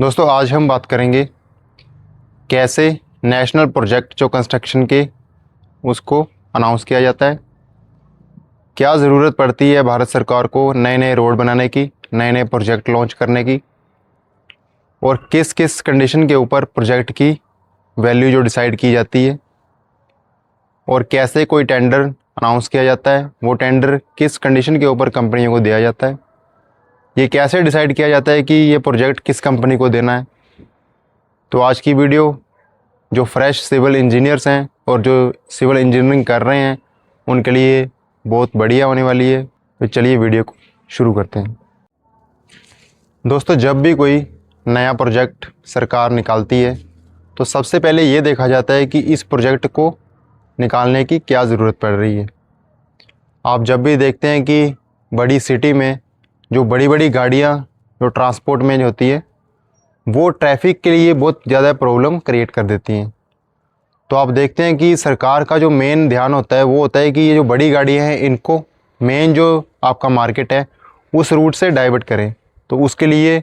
दोस्तों आज हम बात करेंगे कैसे नेशनल प्रोजेक्ट जो कंस्ट्रक्शन के उसको अनाउंस किया जाता है। क्या ज़रूरत पड़ती है भारत सरकार को नए नए रोड बनाने की, नए नए प्रोजेक्ट लॉन्च करने की, और किस किस कंडीशन के ऊपर प्रोजेक्ट की वैल्यू जो डिसाइड की जाती है, और कैसे कोई टेंडर अनाउंस किया जाता है, वो टेंडर किस कंडीशन के ऊपर कंपनियों को दिया जाता है, ये कैसे डिसाइड किया जाता है कि ये प्रोजेक्ट किस कंपनी को देना है। तो आज की वीडियो जो फ्रेश सिविल इंजीनियर्स हैं और जो सिविल इंजीनियरिंग कर रहे हैं उनके लिए बहुत बढ़िया होने वाली है। तो चलिए वीडियो को शुरू करते हैं। दोस्तों जब भी कोई नया प्रोजेक्ट सरकार निकालती है तो सबसे पहले ये देखा जाता है कि इस प्रोजेक्ट को निकालने की क्या ज़रूरत पड़ रही है। आप जब भी देखते हैं कि बड़ी सिटी में जो बड़ी बड़ी गाड़ियाँ जो ट्रांसपोर्ट में होती है वो ट्रैफिक के लिए बहुत ज़्यादा प्रॉब्लम क्रिएट कर देती हैं। तो आप देखते हैं कि सरकार का जो मेन ध्यान होता है वो होता है कि ये जो बड़ी गाड़ियाँ हैं इनको मेन जो आपका मार्केट है उस रूट से डाइवर्ट करें। तो उसके लिए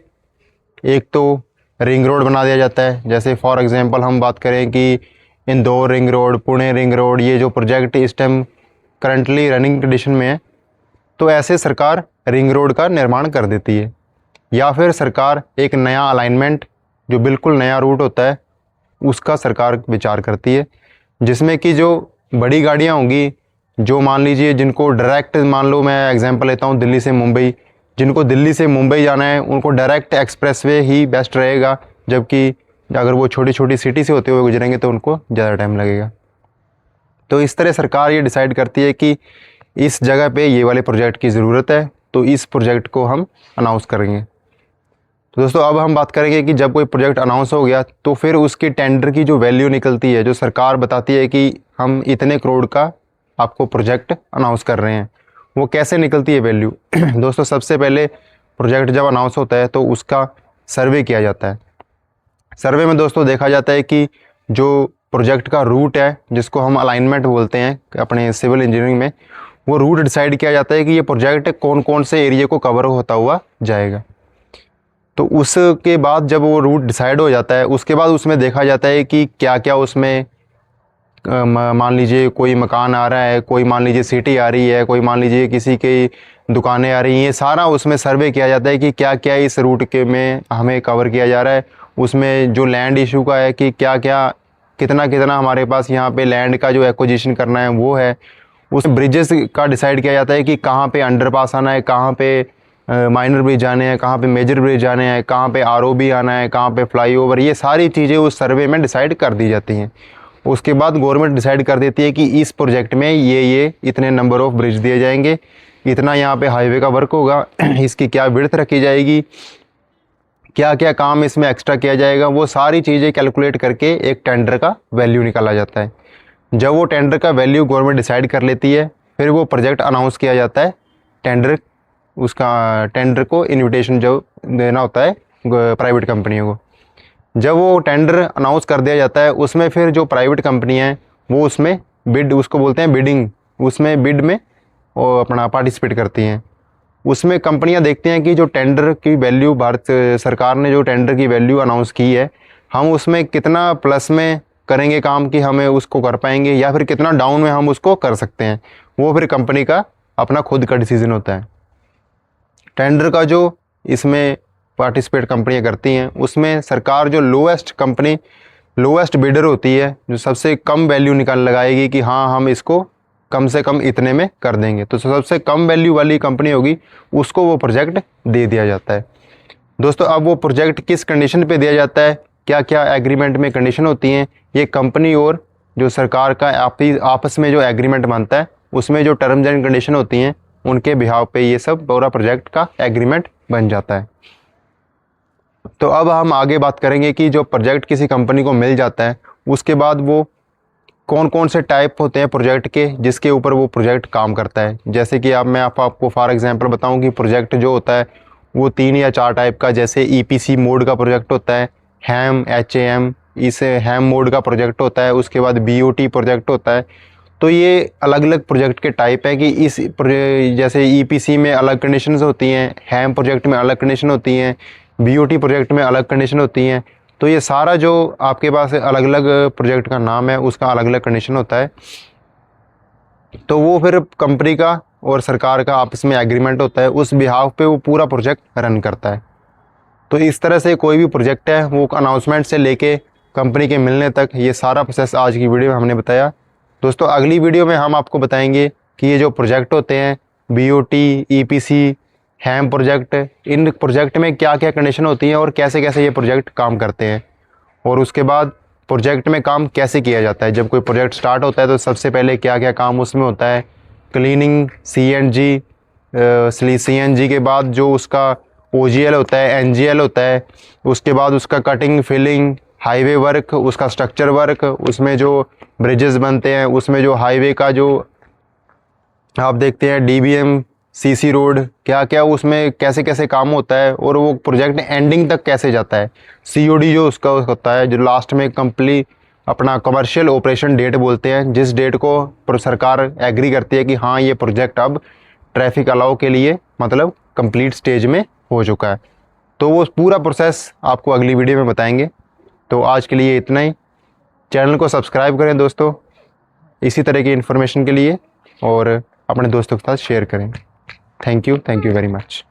एक तो रिंग रोड बना दिया जाता है। जैसे फॉर एग्जांपल हम बात करें कि Indore ring road, Pune ring road, ये जो प्रोजेक्ट इस टाइम करंटली रनिंग कंडीशन में है, तो ऐसे सरकार रिंग रोड का निर्माण कर देती है। या फिर सरकार एक नया अलाइनमेंट जो बिल्कुल नया रूट होता है उसका सरकार विचार करती है, जिसमें कि जो बड़ी गाड़ियाँ होंगी, जो मान लीजिए जिनको डायरेक्ट, मान लो मैं एग्जांपल लेता हूँ दिल्ली से मुंबई, जिनको दिल्ली से मुंबई जाना है उनको डायरेक्ट एक्सप्रेसवे ही बेस्ट रहेगा, जबकि अगर वो छोटी छोटी सिटी से होते हुए गुजरेंगे तो उनको ज़्यादा टाइम लगेगा। तो इस तरह सरकार ये डिसाइड करती है कि इस जगह पे ये वाले प्रोजेक्ट की ज़रूरत है, तो इस प्रोजेक्ट को हम अनाउंस करेंगे। तो दोस्तों अब हम बात करेंगे कि जब कोई प्रोजेक्ट अनाउंस हो गया तो फिर उसकी टेंडर की जो वैल्यू निकलती है, जो सरकार बताती है कि हम इतने करोड़ का आपको प्रोजेक्ट अनाउंस कर रहे हैं, वो कैसे निकलती है वैल्यू। दोस्तों सबसे पहले प्रोजेक्ट जब अनाउंस होता है तो उसका सर्वे किया जाता है। सर्वे में दोस्तों देखा जाता है कि जो प्रोजेक्ट का रूट है, जिसको हम अलाइनमेंट बोलते हैं अपने सिविल इंजीनियरिंग में, वो रूट डिसाइड किया जाता है कि ये प्रोजेक्ट कौन कौन से एरिया को कवर होता हुआ जाएगा। तो उसके बाद जब वो रूट डिसाइड हो जाता है उसके बाद उसमें देखा जाता है कि क्या क्या उसमें मान लीजिए कोई मकान आ रहा है, कोई मान लीजिए सिटी आ रही है, कोई मान लीजिए किसी की दुकानें आ रही हैं, सारा उसमें सर्वे किया जाता है कि क्या क्या इस रूट के में हमें कवर किया जा रहा है। उसमें जो लैंड इशू का है कि क्या क्या कितना कितना हमारे पास यहाँ पे लैंड का जो एक्विजिशन करना है वो है। उस ब्रिजेस का डिसाइड किया जाता है कि कहाँ पे अंडरपास आना है, कहाँ पे माइनर ब्रिज आने हैं, कहाँ पे मेजर ब्रिज आने हैं, कहाँ पे आरओबी आना है, कहाँ पे फ्लाईओवर, ये सारी चीज़ें उस सर्वे में डिसाइड कर दी जाती हैं। उसके बाद गवर्नमेंट डिसाइड कर देती है कि इस प्रोजेक्ट में ये इतने नंबर ऑफ ब्रिज दिए जाएंगे, इतना यहाँ पे हाईवे का वर्क होगा, इसकी क्या विड्थ रखी जाएगी, क्या क्या काम इसमें एक्स्ट्रा किया जाएगा, वो सारी चीज़ें कैलकुलेट करके एक टेंडर का वैल्यू निकाला जाता है। जब वो टेंडर का वैल्यू गवर्नमेंट डिसाइड कर लेती है फिर वो प्रोजेक्ट अनाउंस किया जाता है। टेंडर को इनविटेशन जो देना होता है प्राइवेट कंपनियों को, जब वो टेंडर अनाउंस कर दिया जाता है उसमें फिर जो प्राइवेट कंपनी हैं वो उसमें बिड, उसको बोलते हैं बिडिंग, उसमें बिड में वो अपना पार्टिसिपेट करती हैं। उसमें कंपनियां देखती हैं कि जो टेंडर की वैल्यू भारत सरकार ने जो टेंडर की वैल्यू अनाउंस की है, हम उसमें कितना प्लस में करेंगे काम कि हमें उसको कर पाएंगे, या फिर कितना डाउन में हम उसको कर सकते हैं। वो फिर कंपनी का अपना खुद का डिसीजन होता है। टेंडर का जो इसमें पार्टिसिपेट कंपनियां करती हैं उसमें सरकार जो लोवेस्ट बिडर होती है, जो सबसे कम वैल्यू लगाएगी कि हाँ हम इसको कम से कम इतने में कर देंगे, तो सबसे कम वैल्यू वाली कंपनी होगी उसको वो प्रोजेक्ट दे दिया जाता है। दोस्तों अब वो प्रोजेक्ट किस कंडीशन पे दिया जाता है, क्या क्या एग्रीमेंट में कंडीशन होती हैं, ये कंपनी और जो सरकार का आपस में जो एग्रीमेंट बनता है उसमें जो टर्म्स एंड कंडीशन होती हैं उनके बिहाव पे ये सब पूरा प्रोजेक्ट का एग्रीमेंट बन जाता है। तो अब हम आगे बात करेंगे कि जो प्रोजेक्ट किसी कंपनी को मिल जाता है उसके बाद वो कौन कौन से टाइप होते हैं प्रोजेक्ट के जिसके ऊपर वो प्रोजेक्ट काम करता है। जैसे कि अब मैं आपको फॉर एग्जांपल बताऊं कि प्रोजेक्ट जो होता है वो 3 या 4 टाइप का, जैसे ईपीसी मोड का प्रोजेक्ट होता है, हैम HAM इस हैम मोड का प्रोजेक्ट होता है, उसके बाद BOT प्रोजेक्ट होता है। तो ये अलग अलग प्रोजेक्ट के टाइप है कि जैसे ईपीसी में अलग कंडीशंस होती हैं, हैम प्रोजेक्ट में अलग कंडीशन होती हैं, BOT प्रोजेक्ट में अलग कंडीशन होती हैं। तो ये सारा जो आपके पास अलग अलग प्रोजेक्ट का नाम है उसका अलग अलग कंडीशन होता है। तो वो फिर कंपनी का और सरकार का आपस में एग्रीमेंट होता है, उस बिहाफ पे वो पूरा प्रोजेक्ट रन करता है। तो इस तरह से कोई भी प्रोजेक्ट है वो अनाउंसमेंट से लेके कंपनी के मिलने तक ये सारा प्रोसेस आज की वीडियो में हमने बताया। दोस्तों अगली वीडियो में हम आपको बताएंगे कि ये जो प्रोजेक्ट होते हैं BOT, EPC, हैम प्रोजेक्ट, इन प्रोजेक्ट में क्या क्या कंडीशन होती हैं और कैसे कैसे ये प्रोजेक्ट काम करते हैं, और उसके बाद प्रोजेक्ट में काम कैसे किया जाता है। जब कोई प्रोजेक्ट स्टार्ट होता है तो सबसे पहले क्या क्या काम उसमें होता है, क्लीनिंग, CNG के बाद जो उसका OGL होता है, NGL होता है, उसके बाद उसका कटिंग, फिलिंग, हाईवे वर्क, उसका स्ट्रक्चर वर्क, उसमें जो ब्रिजेस बनते हैं, उसमें जो हाईवे का जो आप देखते हैं DBM, CC रोड, क्या क्या उसमें कैसे कैसे काम होता है, और वो प्रोजेक्ट एंडिंग तक कैसे जाता है। COD जो उसका होता है, जो लास्ट में कंप्लीट अपना कमर्शियल ऑपरेशन डेट बोलते हैं, जिस डेट को सरकार एग्री करती है कि हाँ ये प्रोजेक्ट अब ट्रैफिक अलाउ के लिए मतलब कंप्लीट स्टेज में हो चुका है। तो वो पूरा प्रोसेस आपको अगली वीडियो में बताएंगे। तो आज के लिए इतना ही। चैनल को सब्सक्राइब करें दोस्तों इसी तरह की इन्फॉर्मेशन के लिए, और अपने दोस्तों के साथ शेयर करें। Thank you very much.